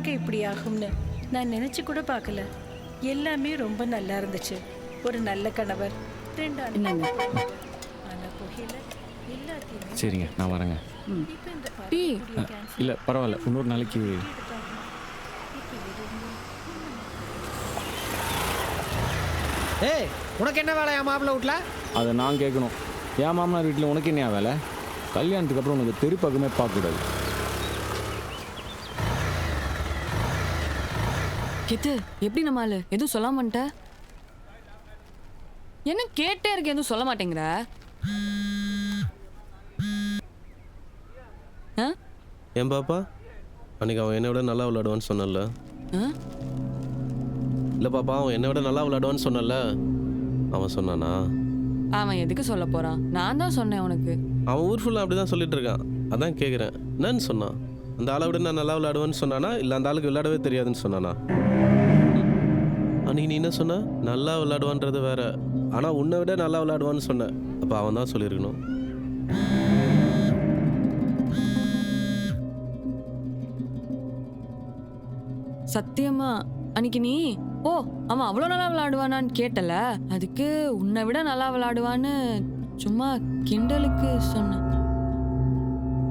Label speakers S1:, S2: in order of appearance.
S1: வாழ்க்கை இப்படி ஆகும்னு நான் நினைச்சு கூட பார்க்கல. எல்லாமே ரொம்ப நல்லா இருந்துச்சு. ஒரு நல்ல கணவர், 2 அண்ணன். ஆனா புகையில எல்லாத்தையுமே
S2: சரிங்க, நான் வரேங்க.
S1: இப்ப இந்த
S3: டீ
S2: இல்லை பரவாயில்ல, இன்னொரு நாளைக்கு.
S4: ஏய், உனக்கு என்ன வேலையா மாப்பிள்ளை வீட்ல?
S2: அதை நான் கேட்கணும். என் மாமனார் வீட்டில் உனக்கு என்ன வேலை? கல்யாணத்துக்கு அப்புறம் உனக்கு தெரு பக்கமே பார்க்கக்கூடாது.
S3: கெத்து எப்படி நம்ம ஆளு எதுவும் சொல்ல மாட்ட? என்ன கேட்டே இருக்க, எதுவும் சொல்ல மாட்டேங்கிற?
S5: ஏன் பாப்பா, அன்னைக்கு அவன் என்னை விட நல்லா விளையாடுவான்னு சொன்னல. இல்லை பாப்பா, அவன் என்னை விட நல்லா விளையாடுவான்னு சொன்னல. அவன் சொன்னானா?
S3: அவன் எதுக்கு சொல்ல போறான்? நான் தான் சொன்னேன் உனக்கு.
S5: அவன் ஊர் ஃபுல்லாக அப்படி தான் சொல்லிட்டு இருக்கான். அதான் கேட்குறேன், என்னன்னு சொன்னான்? அந்த ஆளை விட நான் நல்லா விளையாடுவேன்னு சொன்னானா, இல்லை அந்த ஆளுக்கு விளையாடவே தெரியாதுன்னு சொன்னானா? அன்னைக்கு நீ என்ன சொன்ன? நல்லா விளையாடுவான்றது வேற, ஆனால் உன்னை விட நல்லா விளையாடுவான்னு சொன்ன. அப்போ அவன் தான் சொல்லியிருக்கணும்.
S3: சத்தியமா அன்னைக்கு நீ அவன் அவ்வளோ நல்லா விளையாடுவானான்னு கேட்டல, அதுக்கு உன்னை விட நல்லா விளையாடுவான்னு சும்மா கிண்டலுக்கு சொன்னேன்.